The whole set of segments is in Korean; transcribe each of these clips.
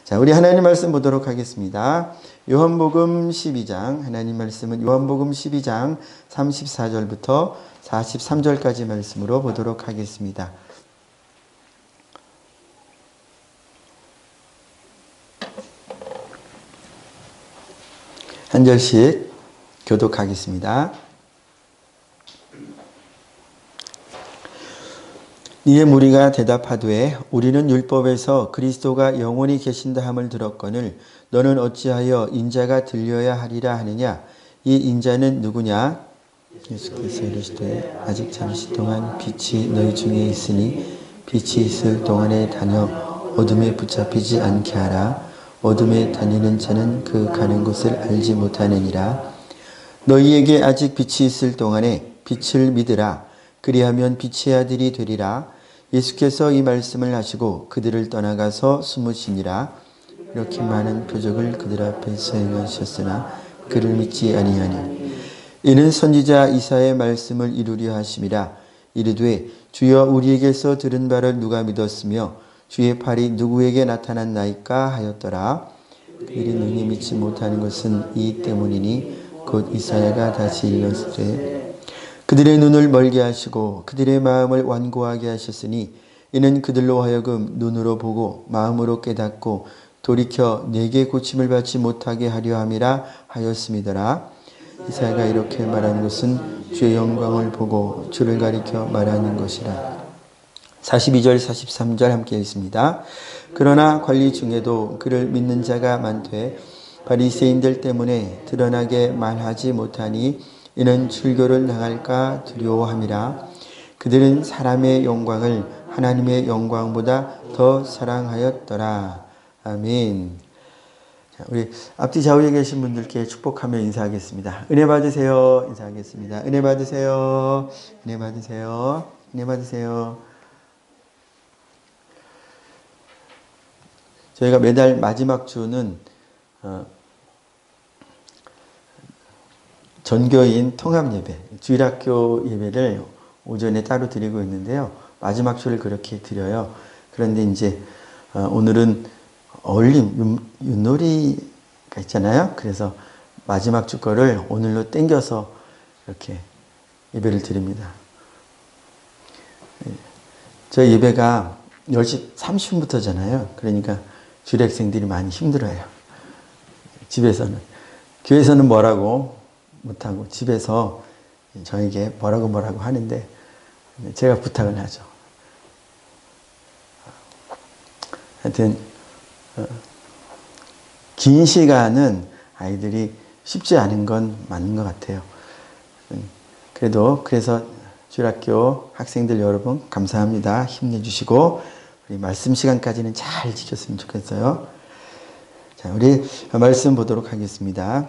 자, 우리 하나님 말씀 보도록 하겠습니다. 요한복음 12장, 하나님 말씀은 요한복음 12장 34절부터 43절까지 말씀으로 보도록 하겠습니다. 한 절씩 교독하겠습니다. 이에 무리가 대답하되 우리는 율법에서 그리스도가 영원히 계신다 함을 들었거늘 너는 어찌하여 인자가 들려야 하리라 하느냐. 이 인자는 누구냐? 예수께서 이르시되 아직 잠시 동안 빛이 너희 중에 있으니 빛이 있을 동안에 다녀 어둠에 붙잡히지 않게 하라. 어둠에 다니는 자는 그 가는 곳을 알지 못하느니라. 너희에게 아직 빛이 있을 동안에 빛을 믿으라. 그리하면 빛의 아들이 되리라. 예수께서 이 말씀을 하시고 그들을 떠나가서 숨으시니라. 이렇게 많은 표적을 그들 앞에서 행하셨으나 그를 믿지 아니하니 이는 선지자 이사야의 말씀을 이루려 하심이라. 이르되 주여 우리에게서 들은 바를 누가 믿었으며 주의 팔이 누구에게 나타났나이까 하였더라. 그들이 능히 믿지 못하는 것은 이 때문이니 곧 이사야가 다시 일렀으되 그들의 눈을 멀게 하시고 그들의 마음을 완고하게 하셨으니 이는 그들로 하여금 눈으로 보고 마음으로 깨닫고 돌이켜 내게 고침을 받지 못하게 하려 함이라 하였음이더라. 이사야가 이렇게 말하는 것은 주의 영광을 보고 주를 가리켜 말하는 것이라. 42절 43절 함께 읽습니다. 그러나 관리 중에도 그를 믿는 자가 많되 바리새인들 때문에 드러나게 말하지 못하니 이는 출교를 당할까 두려워함이라. 그들은 사람의 영광을 하나님의 영광보다 더 사랑하였더라. 아멘. 자, 우리 앞뒤 좌우에 계신 분들께 축복하며 인사하겠습니다. 은혜 받으세요. 인사하겠습니다. 은혜 받으세요. 은혜 받으세요. 은혜 받으세요. 저희가 매달 마지막 주는 전교인 통합예배, 주일학교 예배를 오전에 따로 드리고 있는데요. 마지막 주를 그렇게 드려요. 그런데 이제 오늘은 어울림, 윷놀이가 있잖아요. 그래서 마지막 주 거를 오늘로 땡겨서 이렇게 예배를 드립니다. 저희 예배가 10시 30분부터잖아요. 그러니까 주일학생들이 많이 힘들어요. 집에서는. 교회에서는 뭐라고 못하고 집에서 저에게 뭐라고 하는데 제가 부탁을 하죠. 하여튼 긴 시간은 아이들이 쉽지 않은 건 맞는 것 같아요. 그래서 주일학교 학생들 여러분 감사합니다. 힘내주시고 우리 말씀 시간까지는 잘 지켰으면 좋겠어요. 자, 우리 말씀 보도록 하겠습니다.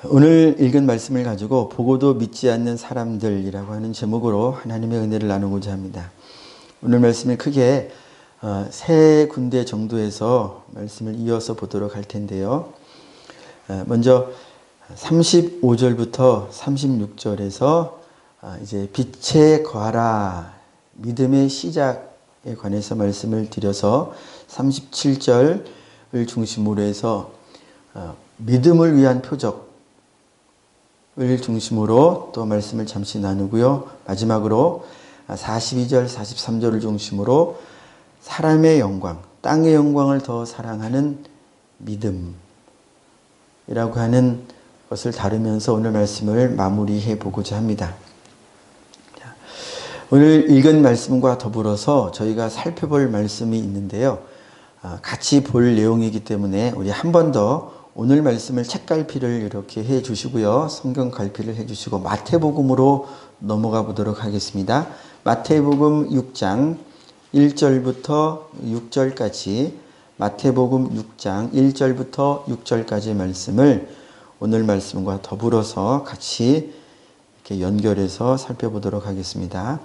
오늘 읽은 말씀을 가지고 보고도 믿지 않는 사람들이라고 하는 제목으로 하나님의 은혜를 나누고자 합니다. 오늘 말씀을 크게 세 군데 정도에서 말씀을 이어서 보도록 할 텐데요. 먼저 35절부터 36절에서 이제 빛에 거하라 믿음의 시작에 관해서 말씀을 드려서 37절을 중심으로 해서 믿음을 위한 표적 을 중심으로 또 말씀을 잠시 나누고요. 마지막으로 42절, 43절을 중심으로 사람의 영광, 땅의 영광을 더 사랑하는 믿음이라고 하는 것을 다루면서 오늘 말씀을 마무리해 보고자 합니다. 오늘 읽은 말씀과 더불어서 저희가 살펴볼 말씀이 있는데요. 같이 볼 내용이기 때문에 우리 한 번 더 오늘 말씀을 책갈피를 이렇게 해 주시고요. 성경 갈피를 해 주시고 마태복음으로 넘어가 보도록 하겠습니다. 마태복음 6장 1절부터 6절까지 마태복음 6장 1절부터 6절까지 말씀을 오늘 말씀과 더불어서 같이 이렇게 연결해서 살펴보도록 하겠습니다.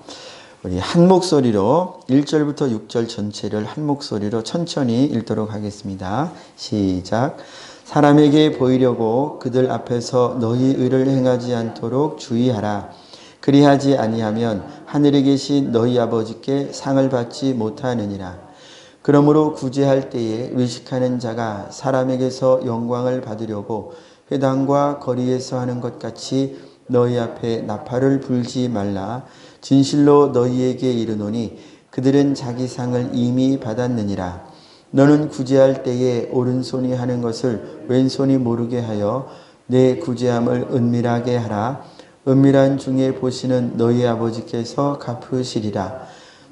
우리 한 목소리로 1절부터 6절 전체를 한 목소리로 천천히 읽도록 하겠습니다. 시작. 사람에게 보이려고 그들 앞에서 너희 의를 행하지 않도록 주의하라. 그리하지 아니하면 하늘에 계신 너희 아버지께 상을 받지 못하느니라. 그러므로 구제할 때에 외식하는 자가 사람에게서 영광을 받으려고 회당과 거리에서 하는 것 같이 너희 앞에 나팔을 불지 말라. 진실로 너희에게 이르노니 그들은 자기 상을 이미 받았느니라. 너는 구제할 때에 오른손이 하는 것을 왼손이 모르게 하여 내 구제함을 은밀하게 하라. 은밀한 중에 보시는 너희 아버지께서 갚으시리라.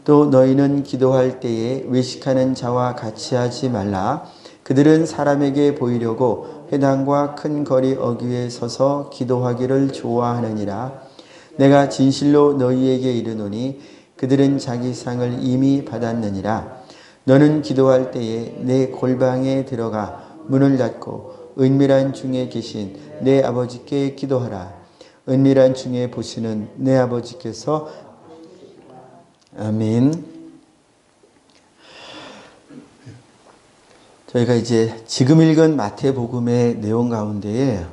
또 너희는 기도할 때에 외식하는 자와 같이 하지 말라. 그들은 사람에게 보이려고 회당과 큰 거리 어귀에 서서 기도하기를 좋아하느니라. 내가 진실로 너희에게 이르노니 그들은 자기 상을 이미 받았느니라. 너는 기도할 때에 내 골방에 들어가 문을 닫고 은밀한 중에 계신 내 아버지께 기도하라. 은밀한 중에 보시는 내 아버지께서 아멘. 저희가 이제 지금 읽은 마태복음의 내용 가운데에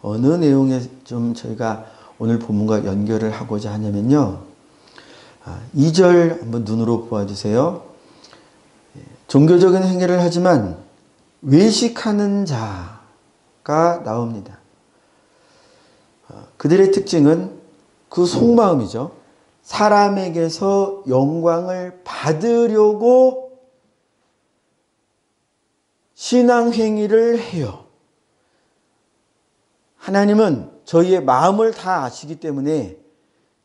어느 내용에 좀 저희가 오늘 본문과 연결을 하고자 하냐면요. 2절 한번 눈으로 보아주세요. 종교적인 행위를 하지만 외식하는 자가 나옵니다. 그들의 특징은 그 속마음이죠. 사람에게서 영광을 받으려고 신앙행위를 해요. 하나님은 저희의 마음을 다 아시기 때문에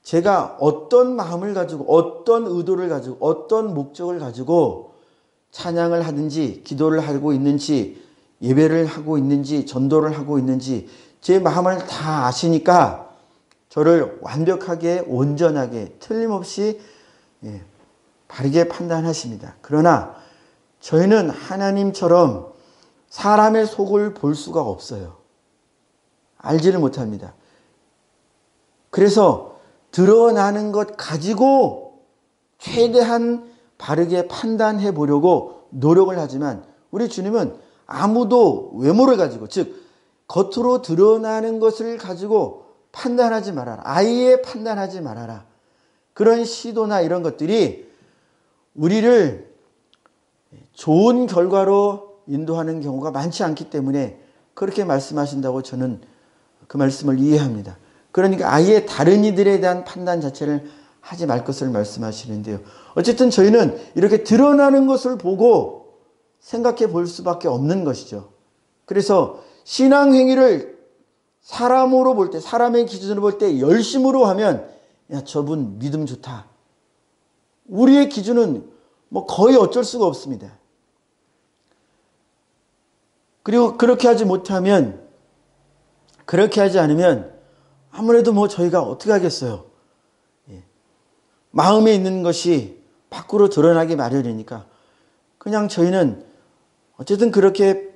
제가 어떤 마음을 가지고 어떤 의도를 가지고 어떤 목적을 가지고 찬양을 하든지 기도를 하고 있는지 예배를 하고 있는지 전도를 하고 있는지 제 마음을 다 아시니까 저를 완벽하게 온전하게 틀림없이 바르게 판단하십니다. 그러나 저희는 하나님처럼 사람의 속을 볼 수가 없어요. 알지를 못합니다. 그래서 드러나는 것 가지고 최대한 바르게 판단해 보려고 노력을 하지만 우리 주님은 아무도 외모를 가지고 즉 겉으로 드러나는 것을 가지고 판단하지 말아라. 아예 판단하지 말아라. 그런 시도나 이런 것들이 우리를 좋은 결과로 인도하는 경우가 많지 않기 때문에 그렇게 말씀하신다고 저는 그 말씀을 이해합니다. 그러니까 아예 다른 이들에 대한 판단 자체를 하지 말 것을 말씀하시는데요. 어쨌든 저희는 이렇게 드러나는 것을 보고 생각해 볼 수밖에 없는 것이죠. 그래서 신앙행위를 사람으로 볼 때, 사람의 기준으로 볼 때 열심으로 하면 야, 저분 믿음 좋다. 우리의 기준은 뭐 거의 어쩔 수가 없습니다. 그리고 그렇게 하지 못하면, 그렇게 하지 않으면 아무래도 뭐 저희가 어떻게 하겠어요. 마음에 있는 것이 밖으로 드러나기 마련이니까 그냥 저희는 어쨌든 그렇게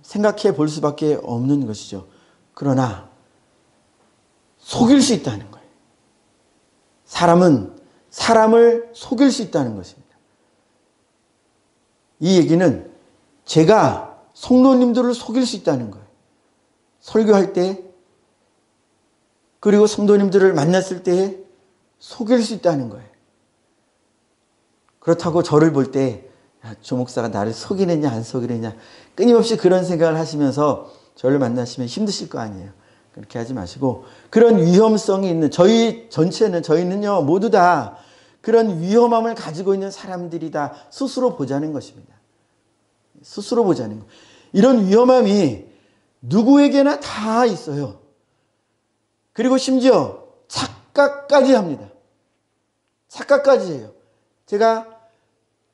생각해 볼 수밖에 없는 것이죠. 그러나 속일 수 있다는 거예요. 사람은 사람을 속일 수 있다는 것입니다. 이 얘기는 제가 성도님들을 속일 수 있다는 거예요. 설교할 때 그리고 성도님들을 만났을 때 속일 수 있다는 거예요. 그렇다고 저를 볼 때 조 목사가 나를 속이느냐 안 속이느냐 끊임없이 그런 생각을 하시면서 저를 만나시면 힘드실 거 아니에요. 그렇게 하지 마시고 그런 위험성이 있는 저희 전체는 저희는요 모두 다 그런 위험함을 가지고 있는 사람들이다 스스로 보자는 것입니다. 스스로 보자는 것. 이런 위험함이 누구에게나 다 있어요. 그리고 심지어 착각까지 합니다. 착각까지 해요. 제가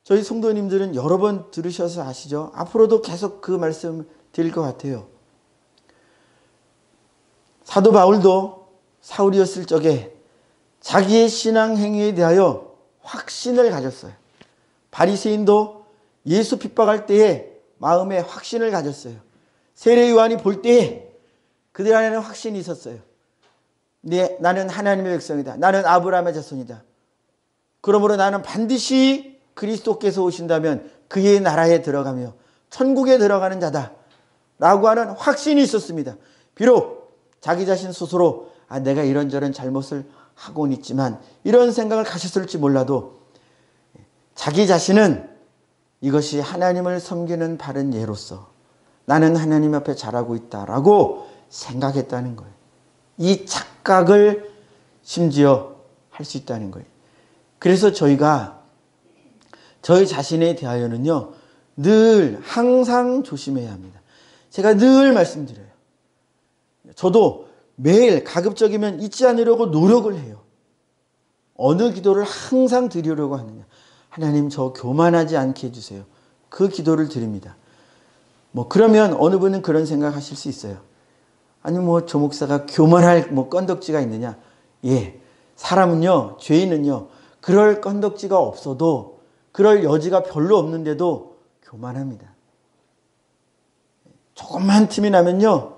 저희 성도님들은 여러 번 들으셔서 아시죠? 앞으로도 계속 그 말씀 드릴 것 같아요. 사도 바울도 사울이었을 적에 자기의 신앙 행위에 대하여 확신을 가졌어요. 바리새인도 예수 핍박할 때에 마음에 확신을 가졌어요. 세례 요한이 볼 때에 그들 안에는 확신이 있었어요. 나는 하나님의 백성이다. 나는 아브라함의 자손이다. 그러므로 나는 반드시 그리스도께서 오신다면 그의 나라에 들어가며 천국에 들어가는 자다 라고 하는 확신이 있었습니다. 비록 자기 자신 스스로 내가 이런저런 잘못을 하고는 있지만 이런 생각을 가졌을지 몰라도 자기 자신은 이것이 하나님을 섬기는 바른 예로서 나는 하나님 앞에 잘하고 있다라고 생각했다는 거예요. 이 착각을 심지어 할 수 있다는 거예요. 그래서 저희가 저희 자신에 대하여는요, 늘 항상 조심해야 합니다. 제가 늘 말씀드려요. 저도 매일 가급적이면 잊지 않으려고 노력을 해요. 어느 기도를 항상 드리려고 하느냐. 하나님, 저 교만하지 않게 해주세요. 그 기도를 드립니다. 그러면 어느 분은 그런 생각 하실 수 있어요. 아니, 조 목사가 교만할 건덕지가 있느냐. 예. 사람은요, 죄인은요, 그럴 건덕지가 없어도, 그럴 여지가 별로 없는데도 교만합니다. 조금만 틈이 나면요,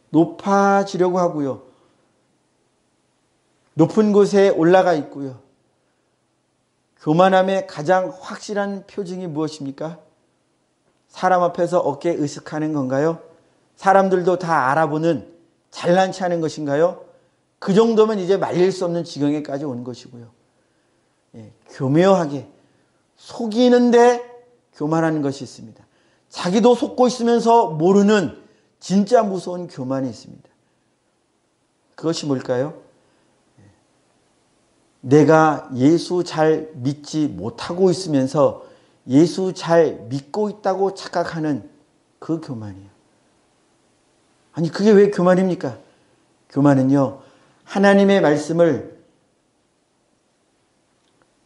높아지려고 하고요. 높은 곳에 올라가 있고요. 교만함의 가장 확실한 표징이 무엇입니까? 사람 앞에서 어깨 으쓱하는 건가요? 사람들도 다 알아보는 잘난치 하는 것인가요? 그 정도면 이제 말릴 수 없는 지경에까지 온 것이고요. 교묘하게 속이는데 교만하는 것이 있습니다. 자기도 속고 있으면서 모르는 진짜 무서운 교만이 있습니다. 그것이 뭘까요? 내가 예수 잘 믿지 못하고 있으면서 예수 잘 믿고 있다고 착각하는 그 교만이에요. 아니, 그게 왜 교만입니까? 교만은요, 하나님의 말씀을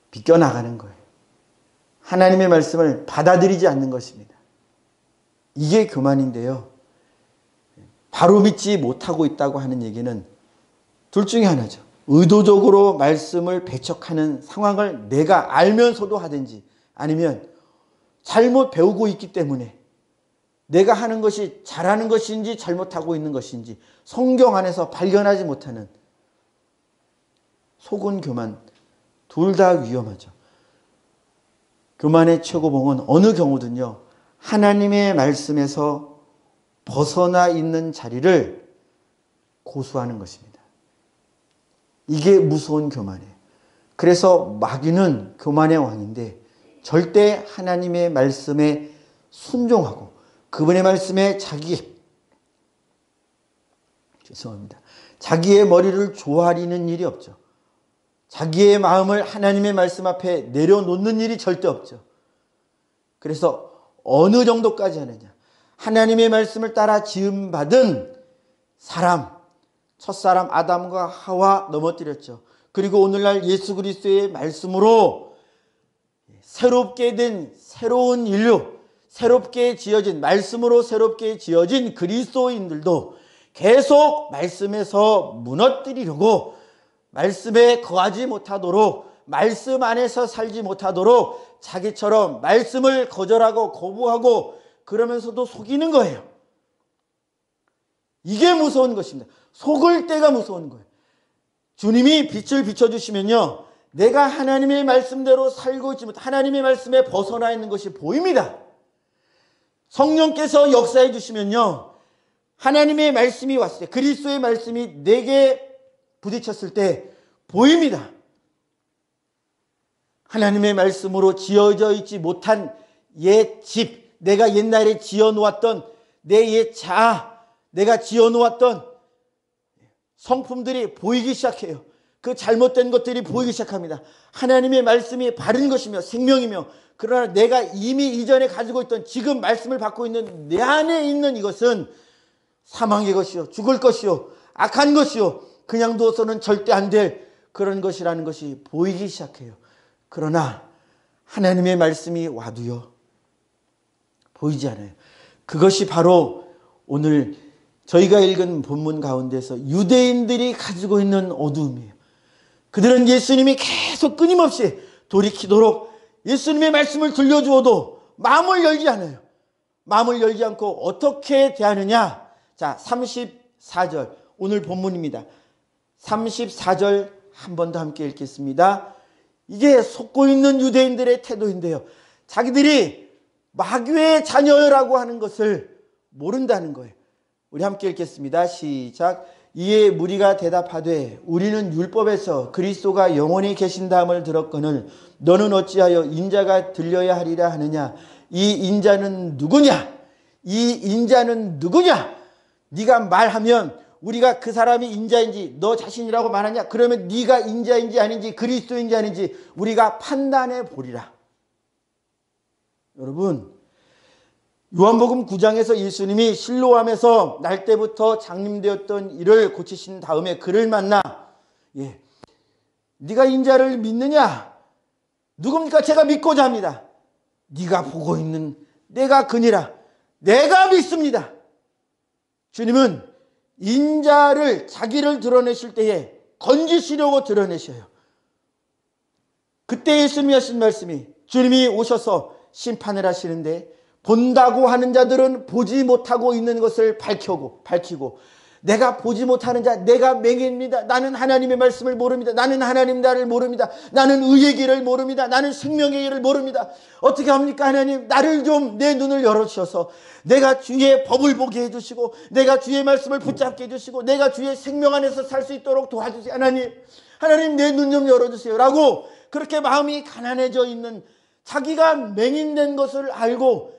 비껴나가는 거예요. 하나님의 말씀을 받아들이지 않는 것입니다. 이게 교만인데요. 바로 믿지 못하고 있다고 하는 얘기는 둘 중에 하나죠. 의도적으로 말씀을 배척하는 상황을 내가 알면서도 하든지, 아니면 잘못 배우고 있기 때문에 내가 하는 것이 잘하는 것인지 잘못하고 있는 것인지 성경 안에서 발견하지 못하는 속은 교만, 둘 다 위험하죠. 교만의 최고봉은 어느 경우든요, 하나님의 말씀에서 벗어나 있는 자리를 고수하는 것입니다. 이게 무서운 교만이에요. 그래서 마귀는 교만의 왕인데 절대 하나님의 말씀에 순종하고 그분의 말씀에 자기의 머리를 조아리는 일이 없죠. 자기의 마음을 하나님의 말씀 앞에 내려놓는 일이 절대 없죠. 그래서 어느 정도까지 하느냐. 하나님의 말씀을 따라 지음받은 사람, 첫사람 아담과 하와 넘어뜨렸죠. 그리고 오늘날 예수 그리스도의 말씀으로 새롭게 된 새로운 인류, 새롭게 지어진, 말씀으로 새롭게 지어진 그리스도인들도 계속 말씀에서 무너뜨리려고, 말씀에 거하지 못하도록, 말씀 안에서 살지 못하도록 자기처럼 말씀을 거절하고 거부하고 그러면서도 속이는 거예요. 이게 무서운 것입니다. 속을 때가 무서운 거예요. 주님이 빛을 비춰주시면요, 내가 하나님의 말씀대로 살고 있지 못, 하나님의 말씀에 벗어나 있는 것이 보입니다. 성령께서 역사해 주시면요, 하나님의 말씀이 왔을 때, 그리스도의 말씀이 내게 부딪혔을 때 보입니다. 하나님의 말씀으로 지어져 있지 못한 옛 집, 내가 옛날에 지어놓았던 내 옛 자아, 내가 지어놓았던 성품들이 보이기 시작해요. 그 잘못된 것들이 보이기 시작합니다. 하나님의 말씀이 바른 것이며 생명이며, 그러나 내가 이미 이전에 가지고 있던, 지금 말씀을 받고 있는 내 안에 있는 이것은 사망의 것이요, 죽을 것이요, 악한 것이요, 그냥 두어서는 절대 안 될 그런 것이라는 것이 보이기 시작해요. 그러나 하나님의 말씀이 와도요, 보이지 않아요. 그것이 바로 오늘 저희가 읽은 본문 가운데서 유대인들이 가지고 있는 어두움이에요. 그들은 예수님이 계속 끊임없이 돌이키도록 예수님의 말씀을 들려주어도 마음을 열지 않아요. 마음을 열지 않고 어떻게 대하느냐. 자, 34절 오늘 본문입니다. 34절 한 번 더 함께 읽겠습니다. 이게 속고 있는 유대인들의 태도인데요, 자기들이 마귀의 자녀라고 하는 것을 모른다는 거예요. 우리 함께 읽겠습니다. 시작. 이에 무리가 대답하되 우리는 율법에서 그리스도가 영원히 계신다함을 들었거늘 너는 어찌하여 인자가 들려야 하리라 하느냐. 이 인자는 누구냐? 이 인자는 누구냐? 네가 말하면 우리가 그 사람이 인자인지 너 자신이라고 말하냐? 그러면 네가 인자인지 아닌지 그리스도인지 아닌지 우리가 판단해 보리라. 여러분, 요한복음 9장에서 예수님이 실로암에서 날 때부터 장님되었던 이를 고치신 다음에 그를 만나 네가 인자를 믿느냐? 누굽니까? 제가 믿고자 합니다. 네가 보고 있는 내가 그니라. 내가 믿습니다. 주님은 인자를 자기를 드러내실 때에 건지시려고 드러내셔요. 그때 예수님이 하신 말씀이 주님이 오셔서 심판을 하시는데 본다고 하는 자들은 보지 못하고 있는 것을 밝히고 내가 보지 못하는 자 내가 맹인입니다. 나는 하나님의 말씀을 모릅니다. 나는 하나님 나를 모릅니다. 나는 의의 길을 모릅니다. 나는 생명의 길을 모릅니다. 어떻게 합니까? 하나님 나를 좀 내 눈을 열어주셔서 내가 주의 법을 보게 해주시고 내가 주의 말씀을 붙잡게 해주시고 내가 주의 생명 안에서 살 수 있도록 도와주세요. 하나님 내 눈 좀 열어주세요 라고 그렇게 마음이 가난해져 있는 자기가 맹인된 것을 알고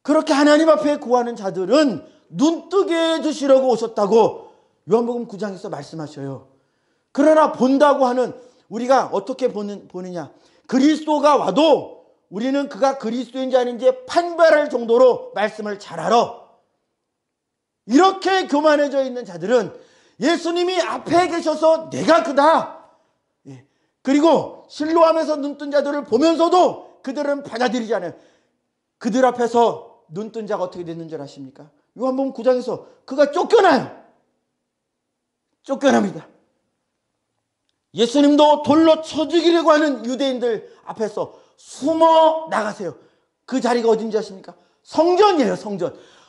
그렇게 하나님 앞에 구하는 자들은 눈뜨게 해주시려고 오셨다고 요한복음 9장에서 말씀하셔요. 그러나 본다고 하는 우리가 어떻게 보느냐. 그리스도가 와도 우리는 그가 그리스도인지 아닌지 판별할 정도로 말씀을 잘 알아. 이렇게 교만해져 있는 자들은 예수님이 앞에 계셔서 내가 그다. 그리고 실로암에서 눈뜬 자들을 보면서도 그들은 받아들이지 않아요. 그들 앞에서 눈뜬 자가 어떻게 됐는 줄 아십니까? 요한복음 9장에서 그가 쫓겨나요. 쫓겨납니다. 예수님도 돌로 쳐 죽이려고 하는 유대인들 앞에서 숨어 나가세요. 그 자리가 어딘지 아십니까? 성전이에요.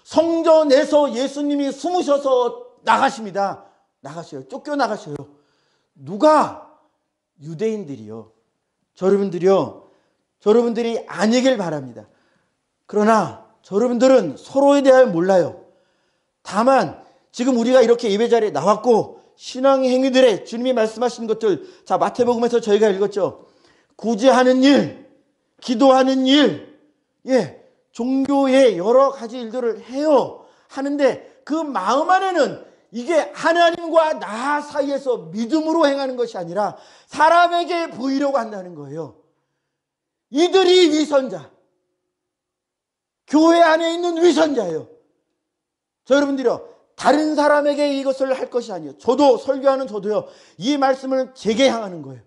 성전에서 예수님이 숨으셔서 나가십니다. 나가셔요. 쫓겨나가셔요. 누가? 유대인들이요. 여러분들이 아니길 바랍니다. 그러나 여러분들은 서로에 대하여 몰라요. 다만 지금 우리가 이렇게 예배 자리에 나왔고 신앙의 행위들에 주님이 말씀하신 것들, 자 마태복음에서 저희가 읽었죠. 구제하는 일, 기도하는 일, 종교의 여러 가지 일들을 해요. 하는데 그 마음 안에는 이게 하나님과 나 사이에서 믿음으로 행하는 것이 아니라 사람에게 보이려고 한다는 거예요. 이들이 위선자, 교회 안에 있는 위선자예요. 여러분들이요, 다른 사람에게 이것을 할 것이 아니에요. 저도 설교하는 저도요, 이 말씀을 제게 향하는 거예요.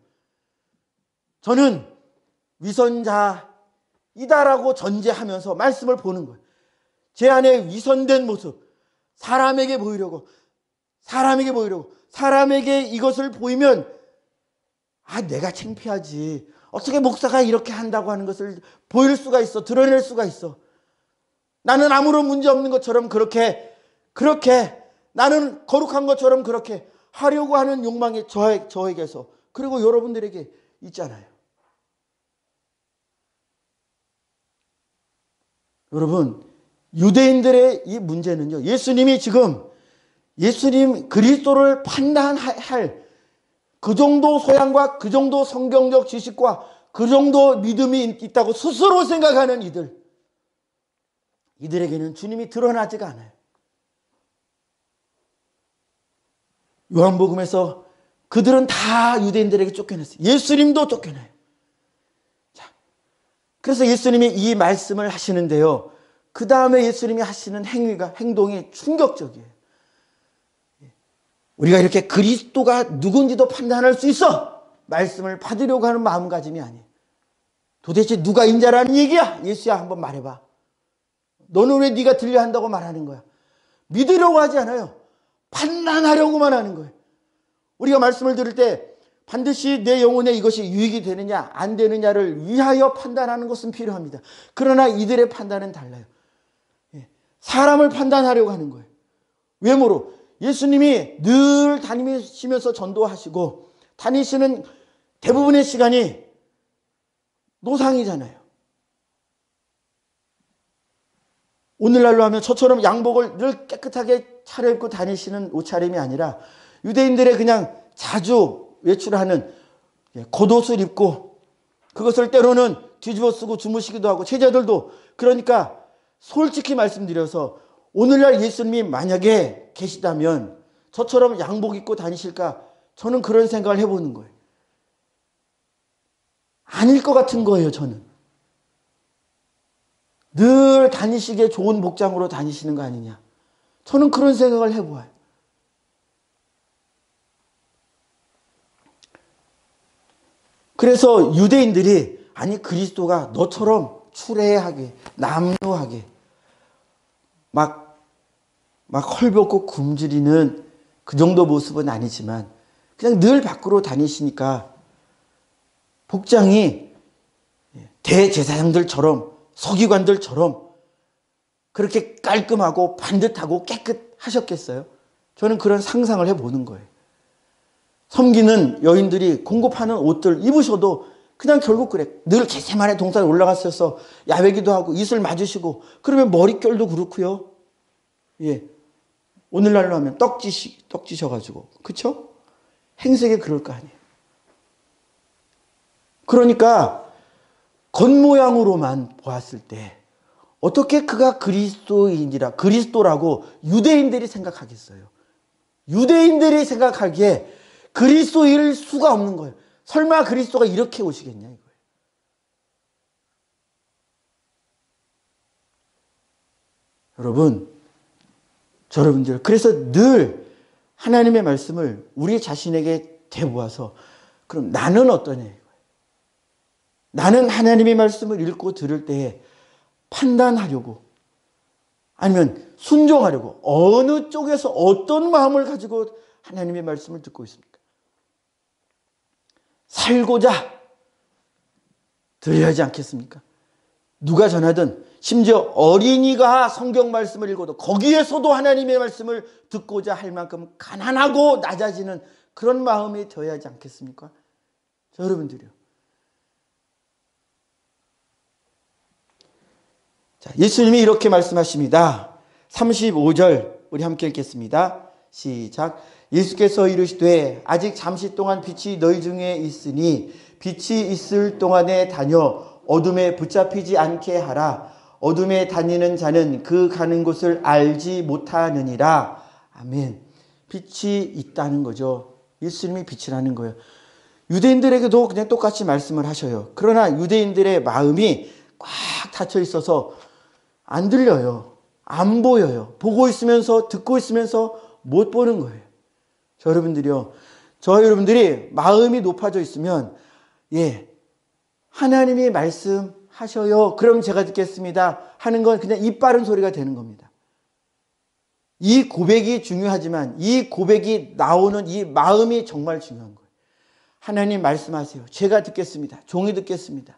저는 위선자이다라고 전제하면서 말씀을 보는 거예요. 제 안에 위선된 모습, 사람에게 보이려고 사람에게 이것을 보이면 내가 창피하지. 어떻게 목사가 이렇게 한다고 하는 것을 보일 수가 있어. 드러낼 수가 있어. 나는 아무런 문제 없는 것처럼 그렇게 나는 거룩한 것처럼 그렇게 하려고 하는 욕망이 저에게서 그리고 여러분들에게 있잖아요. 여러분, 유대인들의 이 문제는요, 예수님 그리스도를 판단할 그 정도 소양과 그 정도 성경적 지식과 그 정도 믿음이 있다고 스스로 생각하는 이들에게는 주님이 드러나지가 않아요. 요한복음에서 그들은 다 유대인들에게 쫓겨났어요. 예수님도 쫓겨나요. 자, 그래서 예수님이 이 말씀을 하시는데요, 그 다음에 예수님이 하시는 행동이 충격적이에요. 우리가 이렇게 그리스도가 누군지도 판단할 수 있어 말씀을 받으려고 하는 마음가짐이 아니에요. 도대체 누가 인자라는 얘기야? 예수야, 한번 말해봐. 너는 왜 네가 들려 한다고 말하는 거야? 믿으려고 하지 않아요. 판단하려고만 하는 거예요. 우리가 말씀을 들을 때 반드시 내 영혼에 이것이 유익이 되느냐 안 되느냐를 위하여 판단하는 것은 필요합니다. 그러나 이들의 판단은 달라요. 사람을 판단하려고 하는 거예요. 외모로. 예수님이 늘 다니시면서 전도하시고 다니시는 대부분의 시간이 노상이잖아요. 오늘날로 하면 저처럼 양복을 늘 깨끗하게 차려입고 다니시는 옷차림이 아니라 유대인들의 그냥 자주 외출하는 겉옷을 입고 그것을 때로는 뒤집어 쓰고 주무시기도 하고 제자들도 그러니까 솔직히 말씀드려서 오늘날 예수님이 만약에 계시다면 저처럼 양복 입고 다니실까? 저는 그런 생각을 해보는 거예요. 아닐 것 같은 거예요, 저는. 늘 다니시기에 좋은 복장으로 다니시는 거 아니냐. 저는 그런 생각을 해보아요. 그래서 유대인들이 아니 그리스도가 너처럼 추레하게 남루하게 막 헐벗고 굶주리는 그 정도 모습은 아니지만 그냥 늘 밖으로 다니시니까 복장이 대제사장들처럼 서기관들처럼 그렇게 깔끔하고 반듯하고 깨끗하셨겠어요? 저는 그런 상상을 해보는 거예요. 섬기는 여인들이 공급하는 옷들 입으셔도 그냥 결국 그래. 늘 겟세마네 동산에 올라갔어서 야외기도 하고 이슬 맞으시고 그러면 머릿결도 그렇고요. 예. 오늘날로 하면 떡지셔가지고. 그쵸? 행색이 그럴 거 아니에요. 그러니까 겉모양으로만 보았을 때 어떻게 그가 그리스도인이라 그리스도라고 유대인들이 생각하겠어요? 유대인들이 생각하기에 그리스도일 수가 없는 거예요. 설마 그리스도가 이렇게 오시겠냐 이거예요. 여러분들 그래서 늘 하나님의 말씀을 우리 자신에게 되보아서 그럼 나는 어떠냐 이거예요. 나는 하나님의 말씀을 읽고 들을 때에 판단하려고 아니면 순종하려고 어느 쪽에서 어떤 마음을 가지고 하나님의 말씀을 듣고 있습니까? 살고자 들어야 하지 않겠습니까? 누가 전하든 심지어 어린이가 성경 말씀을 읽어도 거기에서도 하나님의 말씀을 듣고자 할 만큼 가난하고 낮아지는 그런 마음이 되어야 하지 않겠습니까? 여러분들이요. 자, 예수님이 이렇게 말씀하십니다. 35절 우리 함께 읽겠습니다. 시작. 예수께서 이르시되 아직 잠시 동안 빛이 너희 중에 있으니 빛이 있을 동안에 다녀 어둠에 붙잡히지 않게 하라. 어둠에 다니는 자는 그 가는 곳을 알지 못하느니라. 아멘. 빛이 있다는 거죠. 예수님이 빛이라는 거예요. 유대인들에게도 그냥 똑같이 말씀을 하셔요. 그러나 유대인들의 마음이 꽉 닫혀 있어서 안 들려요. 안 보여요. 보고 있으면서 듣고 있으면서 못 보는 거예요. 여러분들이요. 여러분들이 마음이 높아져 있으면 하나님이 말씀하셔요. 그럼 제가 듣겠습니다. 하는 건 그냥 입 바른 소리가 되는 겁니다. 이 고백이 중요하지만 이 고백이 나오는 이 마음이 정말 중요한 거예요. 하나님 말씀하세요. 제가 듣겠습니다. 종이 듣겠습니다.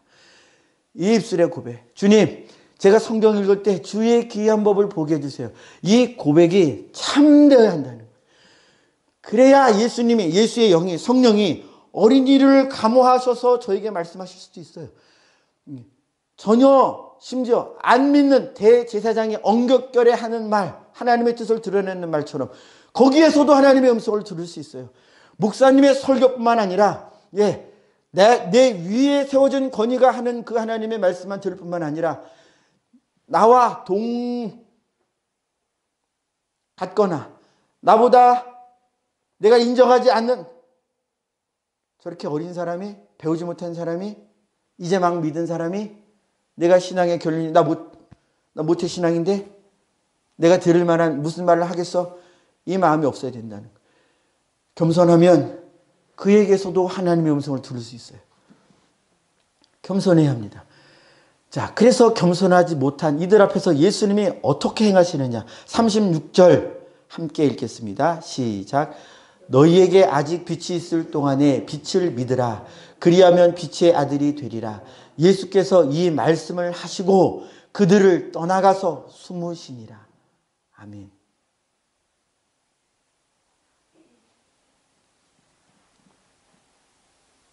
이 입술의 고백. 주님, 제가 성경 읽을 때 주의 귀한 법을 보게 해주세요. 이 고백이 참되어야 한다는 거예요. 그래야 예수의 영이, 성령이 어린이를 감화하셔서 저에게 말씀하실 수도 있어요. 전혀 심지어 안 믿는 대제사장이 엉겹결에 하는 말, 하나님의 뜻을 드러내는 말처럼 거기에서도 하나님의 음성을 들을 수 있어요. 목사님의 설교뿐만 아니라 내 위에 세워진 권위가 하는 그 하나님의 말씀만 들을 뿐만 아니라 나와 같거나 나보다 내가 인정하지 않는 저렇게 어린 사람이, 배우지 못한 사람이, 이제 막 믿은 사람이 내가 신앙의 결론이 나 모태 신앙인데 내가 들을 만한 무슨 말을 하겠어? 이 마음이 없어야 된다는 거예요. 겸손하면 그에게서도 하나님의 음성을 들을 수 있어요. 겸손해야 합니다. 자, 그래서 겸손하지 못한 이들 앞에서 예수님이 어떻게 행하시느냐. 36절 함께 읽겠습니다. 시작. 너희에게 아직 빛이 있을 동안에 빛을 믿으라. 그리하면 빛의 아들이 되리라. 예수께서 이 말씀을 하시고 그들을 떠나가서 숨으시니라. 아멘.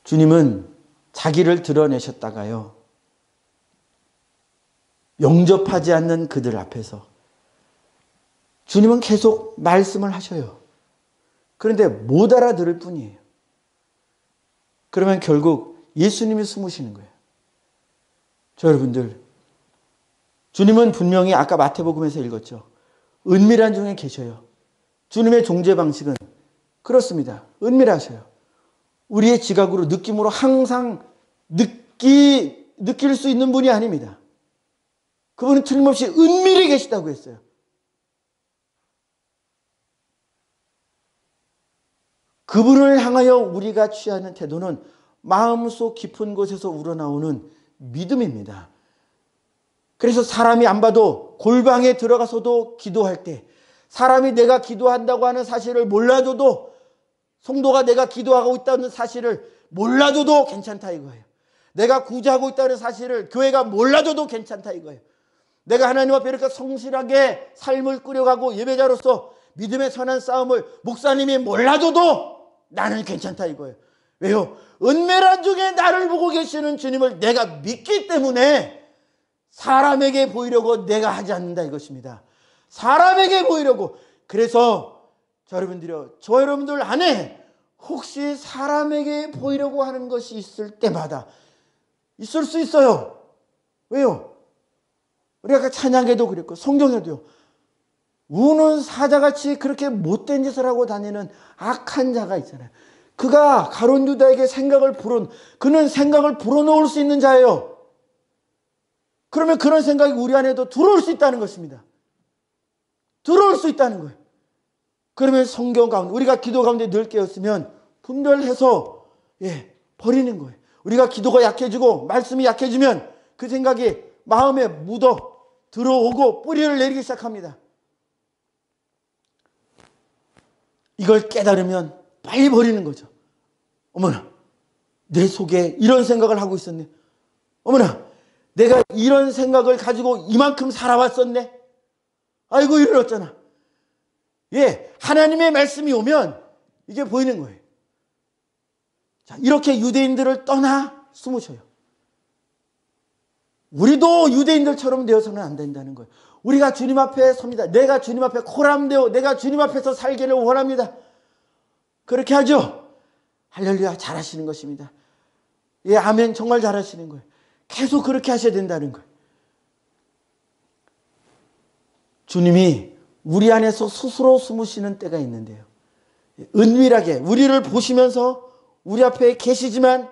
주님은 자기를 드러내셨다가요. 영접하지 않는 그들 앞에서 주님은 계속 말씀을 하셔요. 그런데 못 알아들을 뿐이에요. 그러면 결국 예수님이 숨으시는 거예요. 저 여러분들, 주님은 분명히 아까 마태복음에서 읽었죠. 은밀한 중에 계셔요. 주님의 존재 방식은 그렇습니다. 은밀하셔요. 우리의 지각으로 느낌으로 항상 느낄 수 있는 분이 아닙니다. 그분은 틀림없이 은밀히 계시다고 했어요. 그분을 향하여 우리가 취하는 태도는 마음속 깊은 곳에서 우러나오는 믿음입니다. 그래서 사람이 안 봐도 골방에 들어가서도 기도할 때 사람이 내가 기도한다고 하는 사실을 몰라줘도 성도가 내가 기도하고 있다는 사실을 몰라줘도 괜찮다 이거예요. 내가 구제하고 있다는 사실을 교회가 몰라줘도 괜찮다 이거예요. 내가 하나님 앞에 이렇게 성실하게 삶을 꾸려가고 예배자로서 믿음의 선한 싸움을 목사님이 몰라줘도 나는 괜찮다 이거예요. 왜요? 은밀한 중에 나를 보고 계시는 주님을 내가 믿기 때문에 사람에게 보이려고 내가 하지 않는다 이것입니다. 사람에게 보이려고. 그래서 저 여러분들 안에 혹시 사람에게 보이려고 하는 것이 있을 때마다 있을 수 있어요. 왜요? 우리가 아까 찬양에도 그랬고 성경에도요. 우는 사자같이 그렇게 못된 짓을 하고 다니는 악한 자가 있잖아요. 그가 가룟 유다에게 그는 생각을 불어넣을 수 있는 자예요. 그러면 그런 생각이 우리 안에도 들어올 수 있다는 것입니다. 들어올 수 있다는 거예요. 그러면 성경 가운데 우리가 기도 가운데 늘 깨었으면 분별해서 버리는 거예요. 우리가 기도가 약해지고 말씀이 약해지면 그 생각이 마음에 묻어 들어오고 뿌리를 내리기 시작합니다. 이걸 깨달으면 빨리 버리는 거죠. 어머나, 내 속에 이런 생각을 하고 있었네. 어머나, 내가 이런 생각을 가지고 이만큼 살아왔었네. 아이고 이랬잖아. 하나님의 말씀이 오면 이게 보이는 거예요. 자, 이렇게 유대인들을 떠나 숨으셔요. 우리도 유대인들처럼 되어서는 안 된다는 거예요. 우리가 주님 앞에 섭니다. 내가 주님 앞에 코람되어 내가 주님 앞에서 살기를 원합니다. 그렇게 하죠. 할렐루야, 잘하시는 것입니다. 아멘, 정말 잘하시는 거예요. 계속 그렇게 하셔야 된다는 거예요. 주님이 우리 안에서 스스로 숨으시는 때가 있는데요. 은밀하게 우리를 보시면서 우리 앞에 계시지만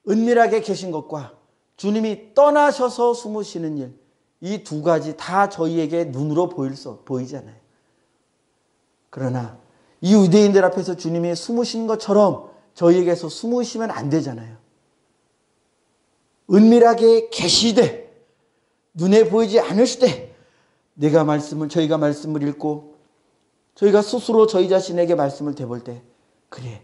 은밀하게 계신 것과 주님이 떠나셔서 숨으시는 일, 이 두 가지 다 저희에게 눈으로 보이잖아요. 그러나 이 유대인들 앞에서 주님이 숨으신 것처럼 저희에게서 숨으시면 안 되잖아요. 은밀하게 계시되 눈에 보이지 않으시되 저희가 말씀을 읽고 저희가 스스로 저희 자신에게 말씀을 대볼 때 그래,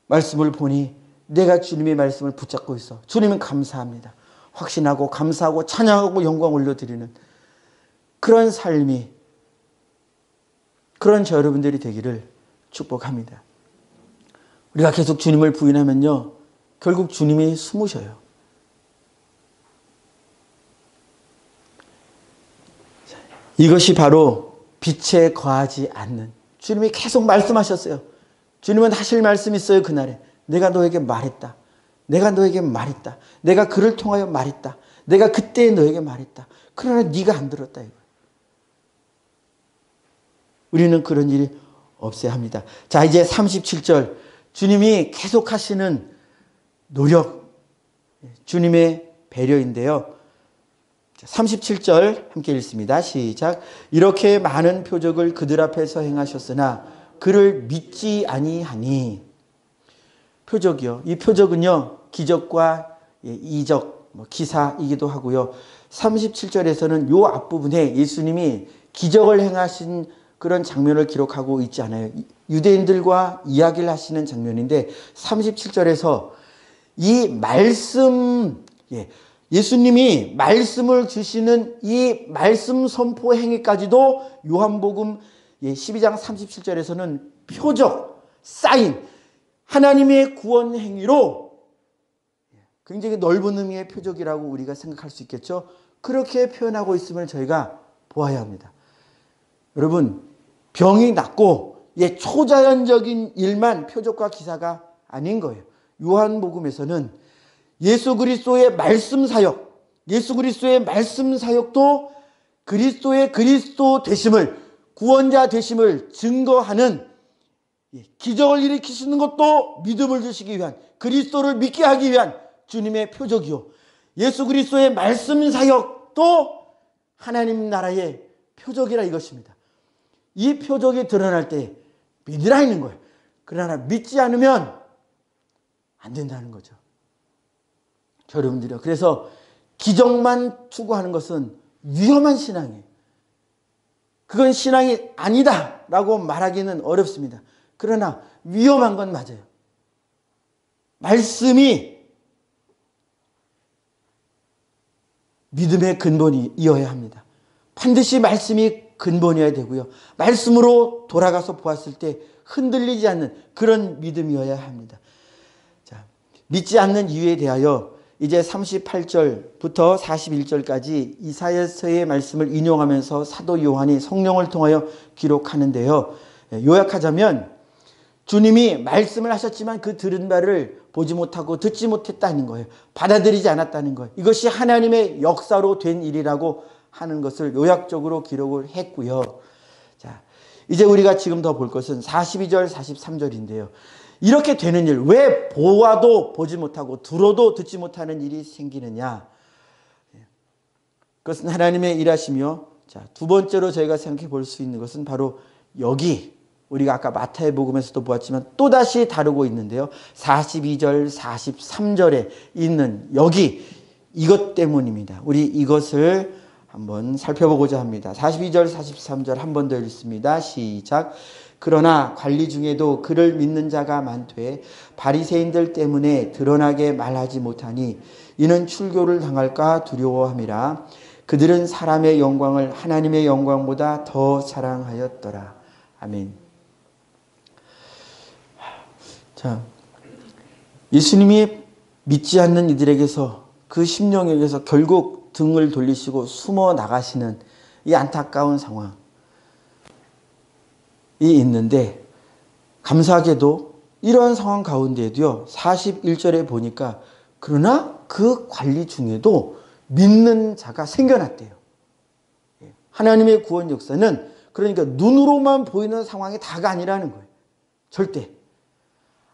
말씀을 보니 내가 주님의 말씀을 붙잡고 있어. 주님은 감사합니다. 확신하고 감사하고 찬양하고 영광 올려드리는 그런 삶이, 그런 저 여러분들이 되기를 축복합니다. 우리가 계속 주님을 부인하면요, 결국 주님이 숨으셔요. 이것이 바로 빛에 거하지 않는, 주님이 계속 말씀하셨어요. 주님은 하실 말씀이 있어요. 그날에 내가 너에게 말했다. 내가 너에게 말했다. 내가 그를 통하여 말했다. 내가 그때 너에게 말했다. 그러나 네가 안 들었다 이거예요. 우리는 그런 일이 없어야 합니다. 자, 이제 37절 주님이 계속하시는 노력, 주님의 배려인데요. 37절 함께 읽습니다. 시작. 이렇게 많은 표적을 그들 앞에서 행하셨으나 그를 믿지 아니하니. 표적이요. 이 표적은요, 기적과 이적, 기사이기도 하고요. 37절에서는 요 앞부분에 예수님이 기적을 행하신 그런 장면을 기록하고 있지 않아요. 유대인들과 이야기를 하시는 장면인데 37절에서 이 말씀, 예수님이 말씀을 주시는 이 말씀 선포 행위까지도 요한복음 12장 37절에서는 표적, 사인, 하나님의 구원 행위로 굉장히 넓은 의미의 표적이라고 우리가 생각할 수 있겠죠. 그렇게 표현하고 있음을 저희가 보아야 합니다. 여러분, 병이 낫고 초자연적인 일만 표적과 기사가 아닌 거예요. 요한복음에서는 예수 그리스도의 말씀 사역, 예수 그리스도의 말씀 사역도 그리스도의 그리스도 되심을, 구원자 되심을 증거하는, 기적을 일으키시는 것도 믿음을 주시기 위한, 그리스도를 믿게 하기 위한 주님의 표적이요, 예수 그리스도의 말씀 사역도 하나님 나라의 표적이라 이것입니다. 이 표적이 드러날 때 믿으라 있는 거예요. 그러나 믿지 않으면 안 된다는 거죠. 여러분들이요, 그래서 기적만 추구하는 것은 위험한 신앙이에요. 그건 신앙이 아니다 라고 말하기는 어렵습니다. 그러나 위험한 건 맞아요. 말씀이 믿음의 근본이어야 합니다. 반드시 말씀이 근본이어야 되고요, 말씀으로 돌아가서 보았을 때 흔들리지 않는 그런 믿음이어야 합니다. 자, 믿지 않는 이유에 대하여 이제 38절부터 41절까지 이사야서의 말씀을 인용하면서 사도 요한이 성령을 통하여 기록하는데요, 요약하자면 주님이 말씀을 하셨지만 그 들은 바를 보지 못하고 듣지 못했다는 거예요. 받아들이지 않았다는 거예요. 이것이 하나님의 역사로 된 일이라고 하는 것을 요약적으로 기록을 했고요. 자, 이제 우리가 지금 더 볼 것은 42절, 43절인데요. 이렇게 되는 일, 왜 보아도 보지 못하고 들어도 듣지 못하는 일이 생기느냐? 그것은 하나님의 일하시며, 자, 두 번째로 저희가 생각해 볼 수 있는 것은 바로 여기, 우리가 아까 마태복음에서도 보았지만 또다시 다루고 있는데요, 42절, 43절에 있는 여기, 이것 때문입니다. 우리 이것을 한번 살펴보고자 합니다. 42절, 43절 한 번 더 읽습니다. 시작. 그러나 관리 중에도 그를 믿는 자가 많되 바리새인들 때문에 드러나게 말하지 못하니 이는 출교를 당할까 두려워함이라. 그들은 사람의 영광을 하나님의 영광보다 더 사랑하였더라. 아멘. 자, 예수님이 믿지 않는 이들에게서, 그 심령에게서 결국 등을 돌리시고 숨어 나가시는 이 안타까운 상황이 있는데, 감사하게도 이런 상황 가운데에도요, 41절에 보니까 그러나 그 관리 중에도 믿는 자가 생겨났대요. 하나님의 구원 역사는 그러니까 눈으로만 보이는 상황이 다가 아니라는 거예요. 절대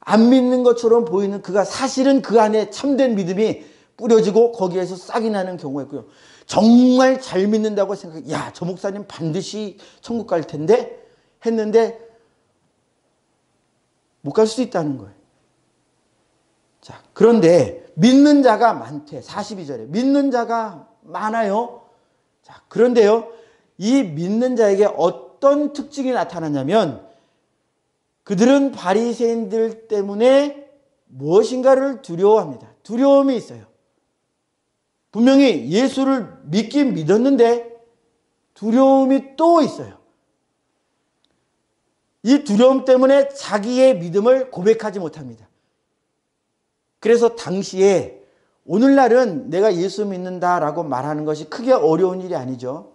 안 믿는 것처럼 보이는 그가 사실은 그 안에 참된 믿음이 뿌려지고 거기에서 싹이 나는 경우가 있고요, 정말 잘 믿는다고 생각해, 야, 저 목사님 반드시 천국 갈 텐데 했는데 못 갈 수도 있다는 거예요. 자, 그런데 믿는 자가 많대. 42절에 믿는 자가 많아요. 자, 그런데요, 이 믿는 자에게 어떤 특징이 나타나냐면, 그들은 바리새인들 때문에 무엇인가를 두려워합니다. 두려움이 있어요. 분명히 예수를 믿긴 믿었는데 두려움이 또 있어요. 이 두려움 때문에 자기의 믿음을 고백하지 못합니다. 그래서 당시에, 오늘날은 내가 예수 믿는다라고 말하는 것이 크게 어려운 일이 아니죠.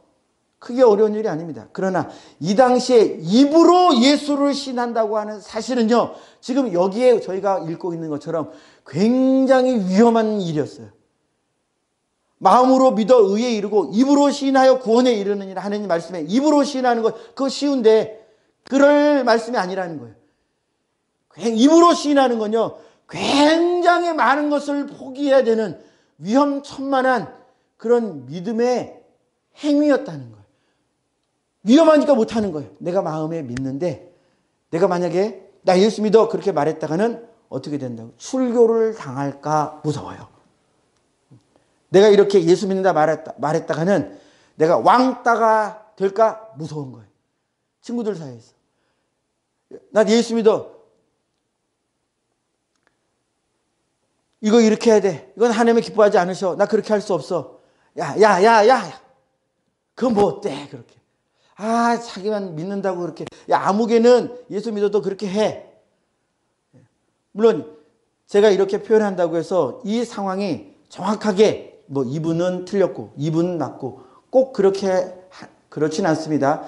크게 어려운 일이 아닙니다. 그러나 이 당시에 입으로 예수를 신한다고 하는 사실은요, 지금 여기에 저희가 읽고 있는 것처럼 굉장히 위험한 일이었어요. 마음으로 믿어 의에 이르고 입으로 시인하여 구원에 이르는 일, 하나님 말씀에 입으로 시인하는 것, 그거 쉬운데 그럴 말씀이 아니라는 거예요. 입으로 시인하는 건요, 굉장히 많은 것을 포기해야 되는 위험천만한 그런 믿음의 행위였다는 거예요. 위험하니까 못하는 거예요. 내가 마음에 믿는데, 내가 만약에 나 예수 믿어 그렇게 말했다가는 어떻게 된다고? 출교를 당할까 무서워요. 내가 이렇게 예수 믿는다 말했다가는 내가 왕따가 될까 무서운 거예요. 친구들 사이에서. 나 예수 믿어. 이거 이렇게 해야 돼. 이건 하나님이 기뻐하지 않으셔. 나 그렇게 할 수 없어. 야. 그건 뭐 어때? 그렇게. 아, 자기만 믿는다고 그렇게. 야, 아무개는 예수 믿어도 그렇게 해. 물론 제가 이렇게 표현한다고 해서 이 상황이 정확하게 뭐 이분은 틀렸고 이분은 맞고 꼭 그렇진 않습니다.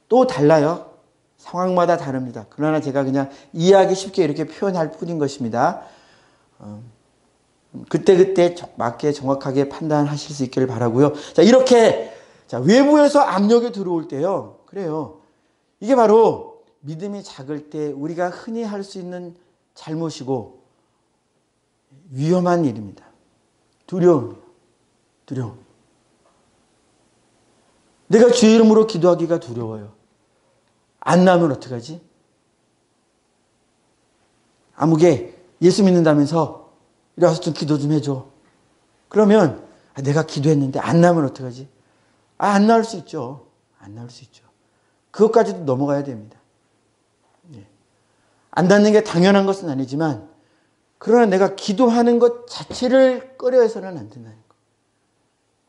또 달라요. 상황마다 다릅니다. 그러나 제가 그냥 이해하기 쉽게 이렇게 표현할 뿐인 것입니다. 그때그때 맞게 정확하게 판단하실 수 있기를 바라고요. 자, 이렇게 외부에서 압력이 들어올 때요. 그래요. 이게 바로 믿음이 작을 때 우리가 흔히 할 수 있는 잘못이고 위험한 일입니다. 두려움이요. 두려움. 내가 주의 이름으로 기도하기가 두려워요. 안 나오면 어떡하지? 아무개 예수 믿는다면서 이리 와서 좀 기도 좀 해줘. 그러면 내가 기도했는데 안 나오면 어떡하지? 안 나올 수 있죠. 안 나올 수 있죠. 그것까지도 넘어가야 됩니다. 안 닿는 게 당연한 것은 아니지만 그러나 내가 기도하는 것 자체를 꺼려해서는 안 된다는 거.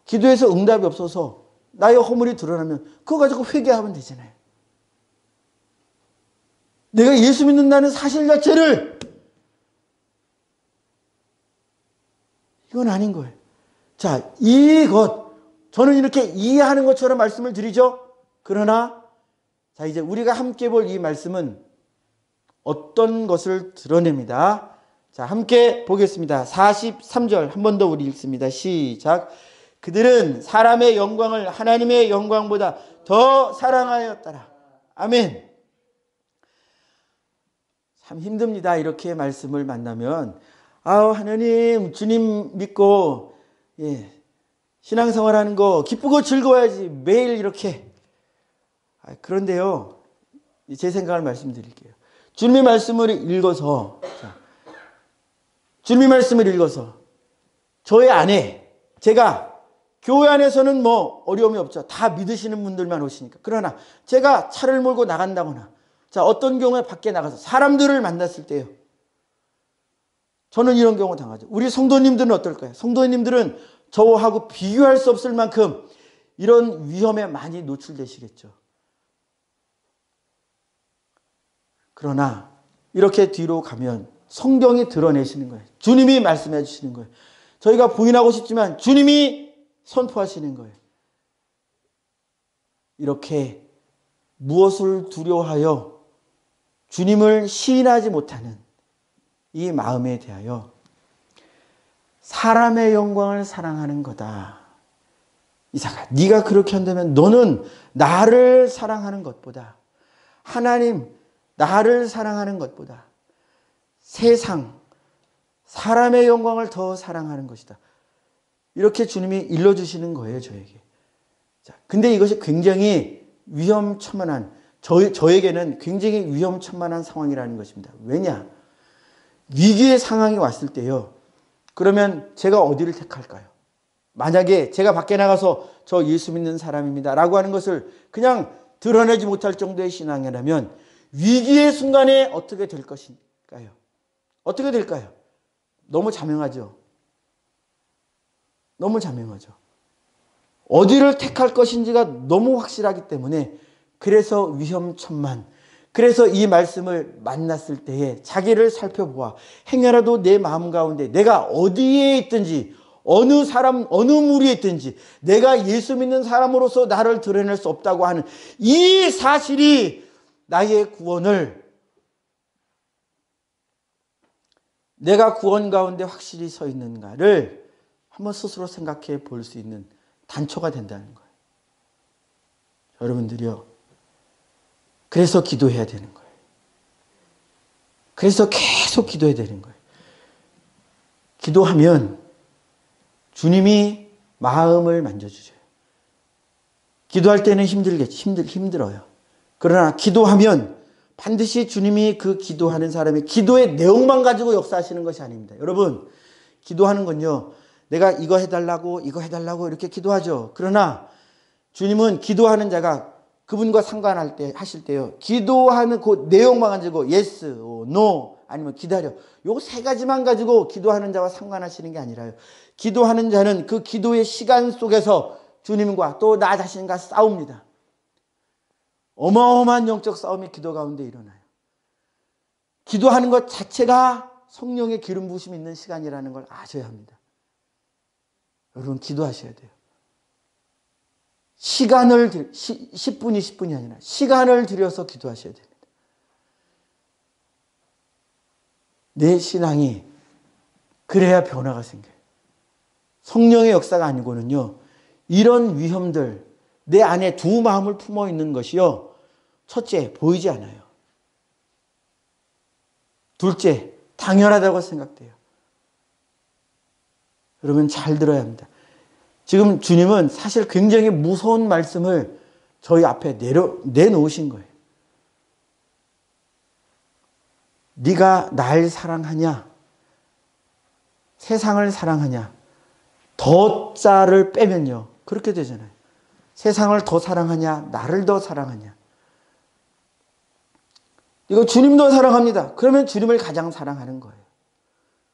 기도해서 응답이 없어서 나의 허물이 드러나면 그거 가지고 회개하면 되잖아요. 내가 예수 믿는다는 사실 자체를 이건 아닌 거예요. 자, 이것 저는 이렇게 이해하는 것처럼 말씀을 드리죠. 그러나 자, 이제 우리가 함께 볼 이 말씀은 어떤 것을 드러냅니다. 자, 함께 보겠습니다. 43절 한 번 더 우리 읽습니다. 시작. 그들은 사람의 영광을 하나님의 영광보다 더 사랑하였더라. 아멘. 참 힘듭니다. 이렇게 말씀을 만나면 하나님 주님 믿고 신앙생활하는 거 기쁘고 즐거워야지 매일 이렇게. 그런데요. 제 생각을 말씀드릴게요. 주님의 말씀을 읽어서 주님의 말씀을 읽어서 저의 안에 제가 교회 안에서는 뭐 어려움이 없죠. 다 믿으시는 분들만 오시니까. 그러나 제가 차를 몰고 나간다거나 자, 어떤 경우에 밖에 나가서 사람들을 만났을 때요. 저는 이런 경우 당하죠. 우리 성도님들은 어떨까요? 성도님들은 저하고 비교할 수 없을 만큼 이런 위험에 많이 노출되시겠죠. 그러나 이렇게 뒤로 가면 성경이 드러내시는 거예요. 주님이 말씀해 주시는 거예요. 저희가 부인하고 싶지만 주님이 선포하시는 거예요. 이렇게 무엇을 두려워하여 주님을 시인하지 못하는 이 마음에 대하여 사람의 영광을 사랑하는 거다. 이삭아, 네가 그렇게 한다면 너는 나를 사랑하는 것보다 하나님 나를 사랑하는 것보다 세상 사람의 영광을 더 사랑하는 것이다. 이렇게 주님이 일러주시는 거예요, 저에게. 자, 근데 이것이 굉장히 위험천만한 저에게는 굉장히 위험천만한 상황이라는 것입니다. 왜냐? 위기의 상황이 왔을 때요. 그러면 제가 어디를 택할까요? 만약에 제가 밖에 나가서 저 예수 믿는 사람입니다 라고 하는 것을 그냥 드러내지 못할 정도의 신앙이라면 위기의 순간에 어떻게 될 것인가요? 어떻게 될까요? 너무 자명하죠. 너무 자명하죠. 어디를 택할 것인지가 너무 확실하기 때문에 그래서 위험천만. 그래서 이 말씀을 만났을 때에 자기를 살펴보아 행여라도 내 마음 가운데 내가 어디에 있든지 어느 사람 어느 무리에 있든지 내가 예수 믿는 사람으로서 나를 드러낼 수 없다고 하는 이 사실이 나의 구원을 내가 구원 가운데 확실히 서 있는가를 한번 스스로 생각해 볼 수 있는 단초가 된다는 거예요. 여러분들이요. 그래서 기도해야 되는 거예요. 그래서 계속 기도해야 되는 거예요. 기도하면 주님이 마음을 만져주셔요. 기도할 때는 힘들어요. 그러나 기도하면 반드시 주님이 그 기도하는 사람의 기도의 내용만 가지고 역사하시는 것이 아닙니다. 여러분, 기도하는 건요. 내가 이거 해달라고 이렇게 기도하죠. 그러나 주님은 기도하는 자가 그분과 상관할 때 하실 때요. 기도하는 그 내용만 가지고 yes, no 아니면 기다려. 요 세 가지만 가지고 기도하는 자와 상관하시는 게 아니라요. 기도하는 자는 그 기도의 시간 속에서 주님과 또 나 자신과 싸웁니다. 어마어마한 영적 싸움이 기도 가운데 일어나요. 기도하는 것 자체가 성령의 기름 부으심이 있는 시간이라는 걸 아셔야 합니다. 여러분 기도하셔야 돼요. 시간을 10분이 10분이 아니라 시간을 들여서 기도하셔야 됩니다. 내 신앙이 그래야 변화가 생겨요. 성령의 역사가 아니고는요, 이런 위험들, 내 안에 두 마음을 품어 있는 것이요, 첫째, 보이지 않아요. 둘째, 당연하다고 생각돼요. 여러분 잘 들어야 합니다. 지금 주님은 사실 굉장히 무서운 말씀을 저희 앞에 내놓으신 거예요. 네가 날 사랑하냐? 세상을 사랑하냐? 더자를 빼면요, 그렇게 되잖아요. 세상을 더 사랑하냐? 나를 더 사랑하냐? 이거 주님도 사랑합니다. 그러면 주님을 가장 사랑하는 거예요.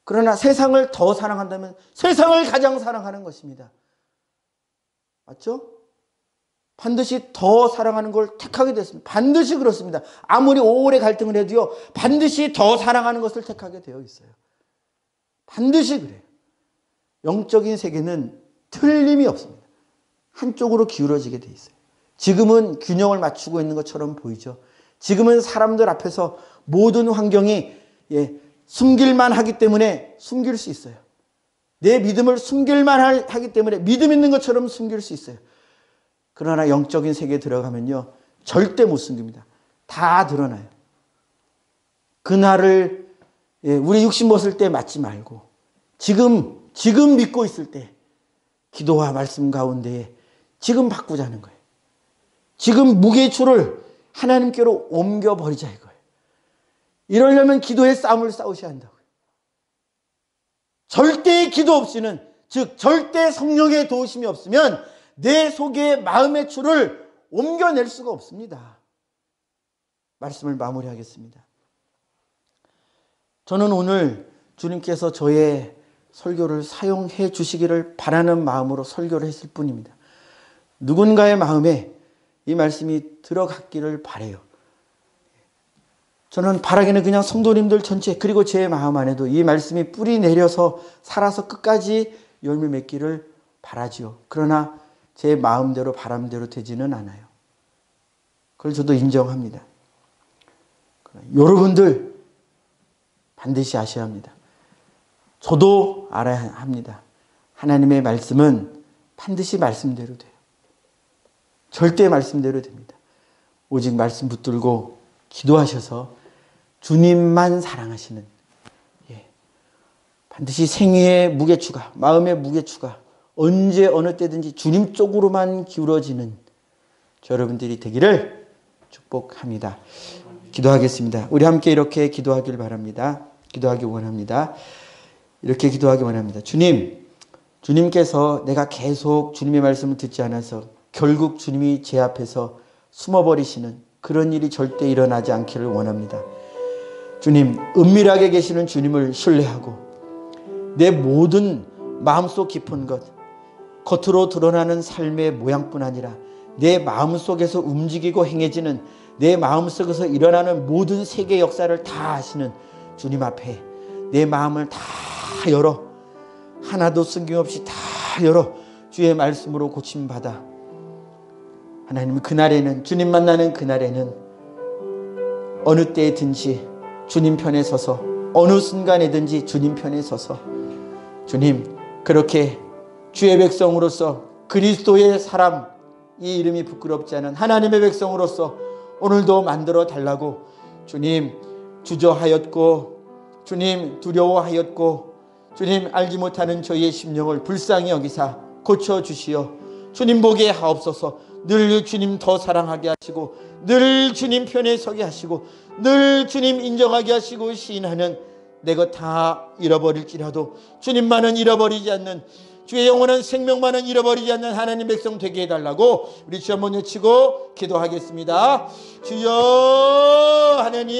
그러나 세상을 더 사랑한다면 세상을 가장 사랑하는 것입니다. 맞죠? 반드시 더 사랑하는 걸 택하게 됐습니다. 반드시 그렇습니다. 아무리 오래 갈등을 해도요, 반드시 더 사랑하는 것을 택하게 되어 있어요. 반드시 그래요. 영적인 세계는 틀림이 없습니다. 한쪽으로 기울어지게 돼 있어요. 지금은 균형을 맞추고 있는 것처럼 보이죠. 지금은 사람들 앞에서 모든 환경이 숨길만 하기 때문에 숨길 수 있어요. 내 믿음을 숨길만 하기 때문에 믿음 있는 것처럼 숨길 수 있어요. 그러나 영적인 세계에 들어가면요, 절대 못 숨깁니다. 다 드러나요. 그날을 우리 육신 벗을 때 맞지 말고 지금 믿고 있을 때 기도와 말씀 가운데에 지금 바꾸자는 거예요. 지금 무게의 줄을 하나님께로 옮겨버리자 이거예요. 이러려면 기도의 싸움을 싸우셔야 한다고요. 절대의 기도 없이는, 즉 절대 성령의 도우심이 없으면 내 속의 마음의 줄을 옮겨낼 수가 없습니다. 말씀을 마무리하겠습니다. 저는 오늘 주님께서 저의 설교를 사용해 주시기를 바라는 마음으로 설교를 했을 뿐입니다. 누군가의 마음에 이 말씀이 들어갔기를 바라요. 저는 바라기는 그냥 성도님들 전체, 그리고 제 마음 안에도 이 말씀이 뿌리 내려서 살아서 끝까지 열매 맺기를 바라지요. 그러나 제 마음대로 바람대로 되지는 않아요. 그걸 저도 인정합니다. 여러분들 반드시 아셔야 합니다. 저도 알아야 합니다. 하나님의 말씀은 반드시 말씀대로 돼요. 절대 말씀대로 됩니다. 오직 말씀 붙들고 기도하셔서 주님만 사랑하시는, 반드시 생애의 무게추가, 마음의 무게추가 언제 어느 때든지 주님 쪽으로만 기울어지는 저 여러분들이 되기를 축복합니다. 기도하겠습니다. 우리 함께 이렇게 기도하길 바랍니다. 기도하기 원합니다. 이렇게 기도하기 원합니다. 주님께서 내가 계속 주님의 말씀을 듣지 않아서 결국 주님이 제 앞에서 숨어버리시는 그런 일이 절대 일어나지 않기를 원합니다. 주님, 은밀하게 계시는 주님을 신뢰하고 내 모든 마음속 깊은 것, 겉으로 드러나는 삶의 모양뿐 아니라 내 마음속에서 움직이고 행해지는, 내 마음속에서 일어나는 모든 세계 역사를 다 아시는 주님 앞에 내 마음을 다 열어, 하나도 숨김없이 다 열어 주의 말씀으로 고침받아 하나님, 그날에는, 주님 만나는 그날에는 어느 때든지 주님 편에 서서, 어느 순간에든지 주님 편에 서서, 주님, 그렇게 주의 백성으로서, 그리스도의 사람, 이 이름이 부끄럽지 않은 하나님의 백성으로서 오늘도 만들어 달라고 주님 주저하였고, 주님 두려워하였고, 주님 알지 못하는 저희의 심령을 불쌍히 여기사 고쳐주시어 주님 보게 하옵소서. 늘 주님 더 사랑하게 하시고, 늘 주님 편에 서게 하시고, 늘 주님 인정하게 하시고, 시인하는 내 것 다 잃어버릴지라도 주님만은 잃어버리지 않는, 주의 영원한 생명만은 잃어버리지 않는 하나님 백성 되게 해달라고 우리 주 한번 외치고 기도하겠습니다. 주여 하나님.